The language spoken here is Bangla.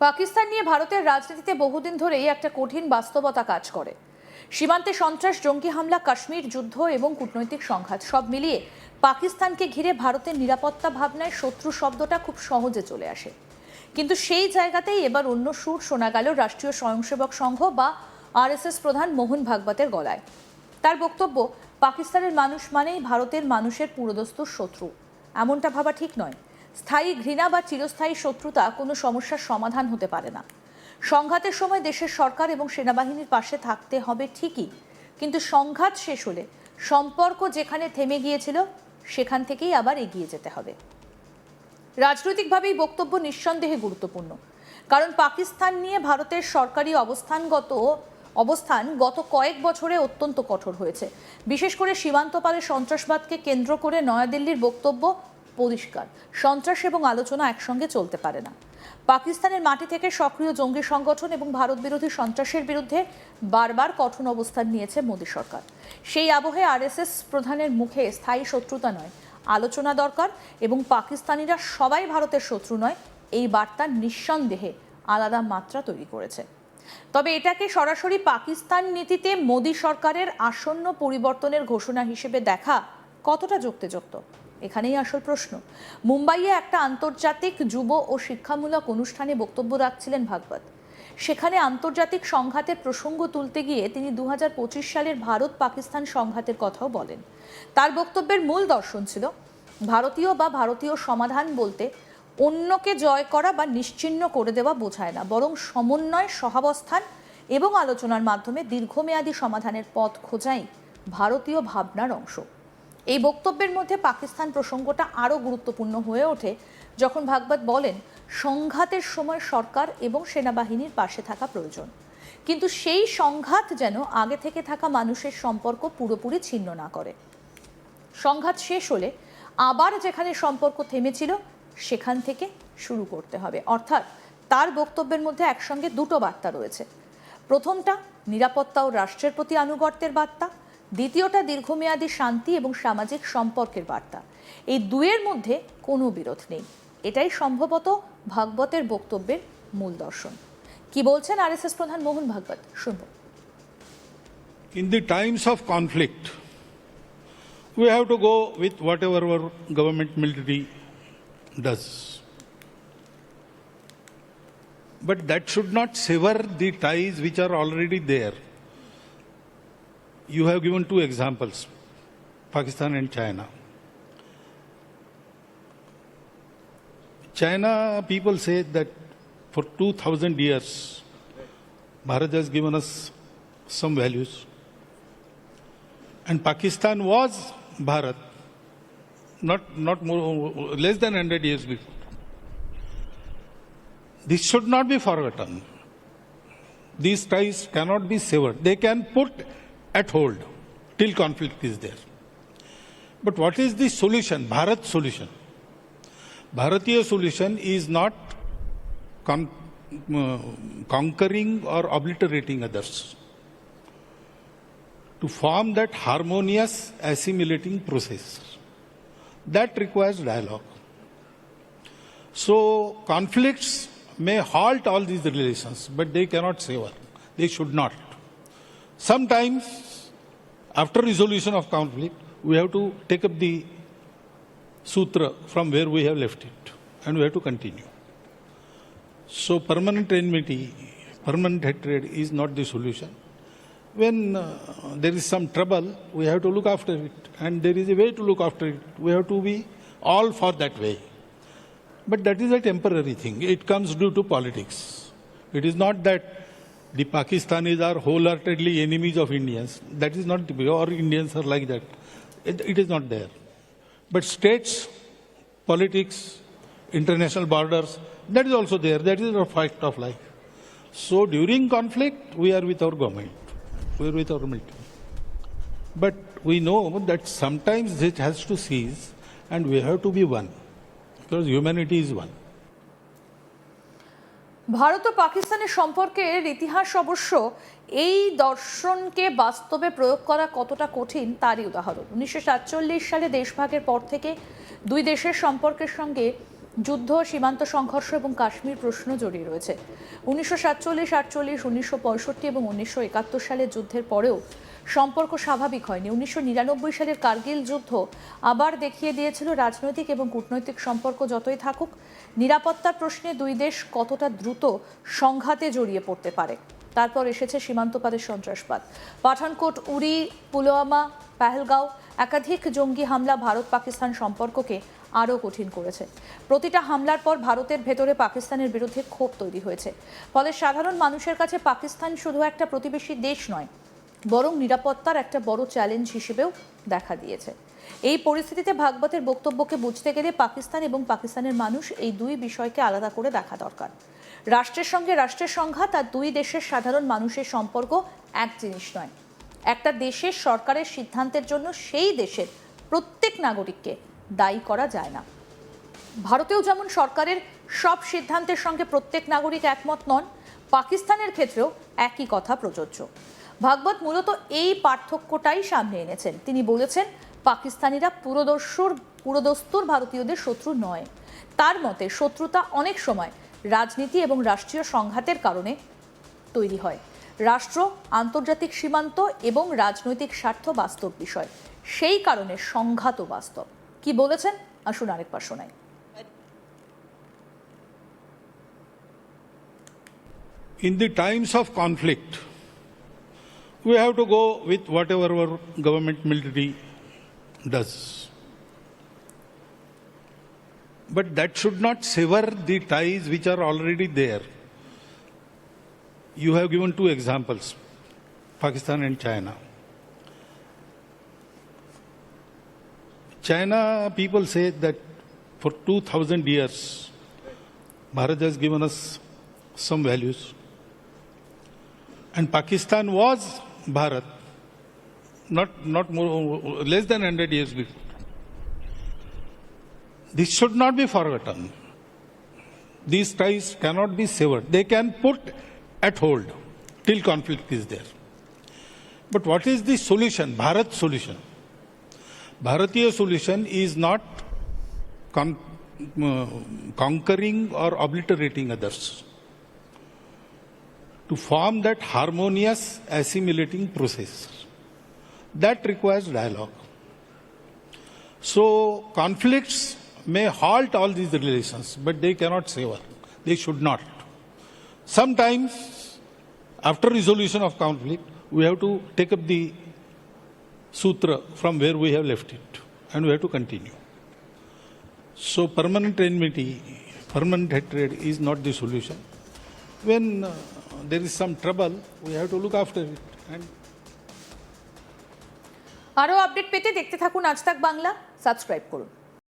পাকিস্তান নিয়ে ভারতের রাজনীতিতে বহুদিন ধরেই একটা কঠিন বাস্তবতা কাজ করে। সীমান্তে সন্ত্রাস, জঙ্গি হামলা, কাশ্মীর যুদ্ধ এবং কূটনৈতিক সংঘাত সব মিলিয়ে পাকিস্তানকে ঘিরে ভারতের নিরাপত্তা ভাবনায় শত্রু শব্দটা খুব সহজে চলে আসে। কিন্তু সেই জায়গাতেই এবার অন্য সুর শোনা গেল রাষ্ট্রীয় স্বয়ংসেবক সংঘ বা আরএসএস প্রধান মোহন ভাগবতের গলায়। তার বক্তব্য, পাকিস্তানের মানুষ মানেই ভারতের মানুষের পুরোদস্তুর শত্রু। এমনটা ভাবা ঠিক নয়। স্থায়ী ঘৃণা বা চিরস্থায়ী শত্রুতা কোনো সমস্যার সমাধান হতে পারে না। সংঘাতের সময় দেশের সরকার এবং সেনাবাহিনীর পাশে থাকতে হবে ঠিকই, কিন্তু সংঘাত শেষ হলে সম্পর্ক যেখানে থেমে গিয়েছিল সেখান থেকেই আবার এগিয়ে যেতে হবে। রাজনৈতিকভাবে এই বক্তব্য নিঃসন্দেহে গুরুত্বপূর্ণ, কারণ পাকিস্তান নিয়ে ভারতের সরকারি অবস্থান গত কয়েক বছরে অত্যন্ত কঠোর হয়েছে। বিশেষ করে সীমান্তপারে সন্ত্রাসবাদকে কেন্দ্র করে নয়াদিল্লির বক্তব্য পরিষ্কার: সন্ত্রাস এবং আলোচনা একসঙ্গে চলতে পারে না। পাকিস্তানের মাটি থেকে সক্রিয় জঙ্গি সংগঠন এবং ভারত বিরোধী সন্ত্রাসের বিরুদ্ধে বারবার কঠোর অবস্থান নিয়েছে মোদী সরকার। সেই আবহে আরএসএস প্রধানের মুখে স্থায়ী শত্রুতা নয়, আলোচনা দরকার এবং পাকিস্তানিরা সবাই ভারতের শত্রু নয়, এই বার্তা নিঃসন্দেহে আলাদা মাত্রা তৈরি করেছে। তবে এটাকে সরাসরি পাকিস্তান নীতিতে মোদী সরকারের আসন্ন পরিবর্তনের ঘোষণা হিসেবে দেখা কতটা যুক্তিযুক্ত, এখানেই আসল প্রশ্ন। মুম্বাইয়ে একটা আন্তর্জাতিক যুব ও শিক্ষামূলক অনুষ্ঠানে বক্তব্য রাখছিলেন ভাগবত। সেখানে আন্তর্জাতিক সংঘাতের প্রসঙ্গ তুলতে গিয়ে তিনি 2025 সালের ভারত পাকিস্তান সংঘাতের কথাও বলেন। তার বক্তব্যের মূল দর্শন ছিল, ভারতীয় সমাধান বলতে অন্যকে জয় করা বা নিশ্চিহ্ন করে দেওয়া বোঝায় না, বরং সমন্বয়, সহাবস্থান এবং আলোচনার মাধ্যমে দীর্ঘমেয়াদী সমাধানের পথ খোঁজাই ভারতীয় ভাবনার অংশ। এই বক্তব্যের মধ্যে পাকিস্তান প্রসঙ্গটা আরও গুরুত্বপূর্ণ হয়ে ওঠে যখন ভাগবত বলেন, সংঘাতের সময় সরকার এবং সেনাবাহিনীর পাশে থাকা প্রয়োজন, কিন্তু সেই সংঘাত যেন আগে থেকে থাকা মানুষের সম্পর্ক পুরোপুরি ছিন্ন না করে। সংঘাত শেষ হলে আবার যেখানে সম্পর্ক থেমেছিল সেখান থেকে শুরু করতে হবে। অর্থাৎ তার বক্তব্যের মধ্যে একসঙ্গে দুটো বার্তা রয়েছে। প্রথমটা নিরাপত্তা ও রাষ্ট্রের প্রতি আনুগত্যের বার্তা, দ্বিতীয়টা দীর্ঘমেয়াদী শান্তি এবং সামাজিক সম্পর্কের বার্তা। এই দুয়ের মধ্যে কোনো বিরোধ নেই। এটাই সম্ভবত ভাগবতের বক্তব্যের মূল দর্শন। কি বলছেন আরএসএস প্রধান মোহন ভাগবত, শুনব। In the times of conflict, we have to go with whatever our government military does. But that should not sever the ties which are already there. You have given two examples, Pakistan and China. China, people say that for 2000 years, Bharat has given us some values. And Pakistan was Bharat, not more, less than 100 years before. This should not be forgotten. These ties cannot be severed. They can put at hold till conflict is there. But what is the solution? Bharat solution. Bharatiya solution is not conquering or obliterating others. To form that harmonious assimilating process, that requires dialogue. So conflicts may halt all these relations, but they cannot sever. They should not. Sometimes, after resolution of conflict, we have to take up the sutra from where we have left it, and we have to continue. So permanent enmity, permanent hatred is not the solution. When there is some trouble, we have to look after it, and there is a way to look after it. We have to be all for that way. But that is a temporary thing. It comes due to politics. It is not that the Pakistanis are wholeheartedly enemies of Indians. That is not the way, or Indians are like that. It is not there. But states, politics, international borders, that is also there. That is a fact of life. So during conflict, we are with our government. We are with our military. But we know that sometimes it has to cease, and we have to be one. Because humanity is one. Bharat ও পাকিস্তানের সম্পর্কের ইতিহাস অবশ্য এই দর্শনকে বাস্তবে প্রয়োগ করা কতটা কঠিন তারই উদাহরণ। 1947 সালে দেশভাগের পর থেকে দুই দেশের সম্পর্কের সঙ্গে যুদ্ধ, সীমান্ত সংঘর্ষ এবং কাশ্মীর প্রশ্ন জড়িয়ে রয়েছে। 1947, 48, 1965 এবং 1971 সালের যুদ্ধের পরেও সম্পর্ক স্বাভাবিক হয়নি। 1999 সালের কার্গিল যুদ্ধ আবার দেখিয়ে দিয়েছিল রাজনৈতিক এবং কূটনৈতিক সম্পর্ক যতই থাকুক, নিরাপত্তার প্রশ্নে দুই দেশ কতটা দ্রুত সংঘাতে জড়িয়ে পড়তে পারে। তারপর এসেছে সীমান্তপারের সন্ত্রাসবাদ, পাঠানকোট, উরি, পুলওয়ামা, পেহেলগাঁও, একাধিক জঙ্গি হামলা ভারত পাকিস্তান সম্পর্ককে আরও কঠিন করেছে। প্রতিটা হামলার পর ভারতের ভেতরে পাকিস্তানের বিরুদ্ধে ক্ষোভ তৈরি হয়েছে। ফলে সাধারণ মানুষের কাছে পাকিস্তান শুধু একটা প্রতিবেশী দেশ নয়, বরং নিরাপত্তার একটা বড় চ্যালেঞ্জ হিসেবেও দেখা দিয়েছে। এই পরিস্থিতিতে ভাগবতের বক্তব্যকে বুঝতে গেলে পাকিস্তান এবং পাকিস্তানের মানুষ এই দুই বিষয়কে আলাদা করে দেখা দরকার। রাষ্ট্রের সঙ্গে রাষ্ট্রের সংঘাত আর দুই দেশের সাধারণ মানুষের সম্পর্ক এক জিনিস নয়। একটা দেশের সরকারের সিদ্ধান্তের জন্য সেই দেশের প্রত্যেক নাগরিককে দায়ী করা যায় না। ভারতেও যেমন সরকারের সব সিদ্ধান্তের সঙ্গে প্রত্যেক নাগরিক একমত নন, পাকিস্তানের ক্ষেত্রেও একই কথা প্রযোজ্য। ভাগবত মূলত এই পার্থক্যটাই সামনে এনেছেন। তিনি বলেছেন, পাকিস্তানিরা পুরোদস্তুর ভারতীয়দের শত্রু নয়। তার মতে শত্রুতা অনেক সময় রাজনীতি এবং রাষ্ট্রীয় সংঘাতের কারণে তৈরি হয়। রাষ্ট্র, আন্তর্জাতিক সীমান্ত এবং রাজনৈতিক স্বার্থ বাস্তব বিষয়, সেই কারণে সংঘাতও বাস্তব। কি বলেছেন আসুন আরেকবার শোনাই। In the times of conflict, we have to go with whatever our government military does. But that should not sever the ties which are already there. You have given two examples, Pakistan and China. China, people say that for 2000 years, Bharat has given us some values. And Pakistan was Bharat, not more, less than 100 years before. This should not be forgotten. These ties cannot be severed. They can put at hold till conflict is there. But what is the solution, Bharat solution? Bharatiya solution is not conquering or obliterating others. To form that harmonious assimilating process, that requires dialogue. So conflicts may halt all these relations, but they cannot sever. They should not. Sometimes, after resolution of conflict, we have to take up the sutra from where we have left it, and we have to continue. So permanent enmity, permanent hatred is not the solution. When there is some trouble, we have to look after it. And আরও আপডেট পেতে দেখতে থাকুন আজ তাক বাংলা, সাবস্ক্রাইব করুন।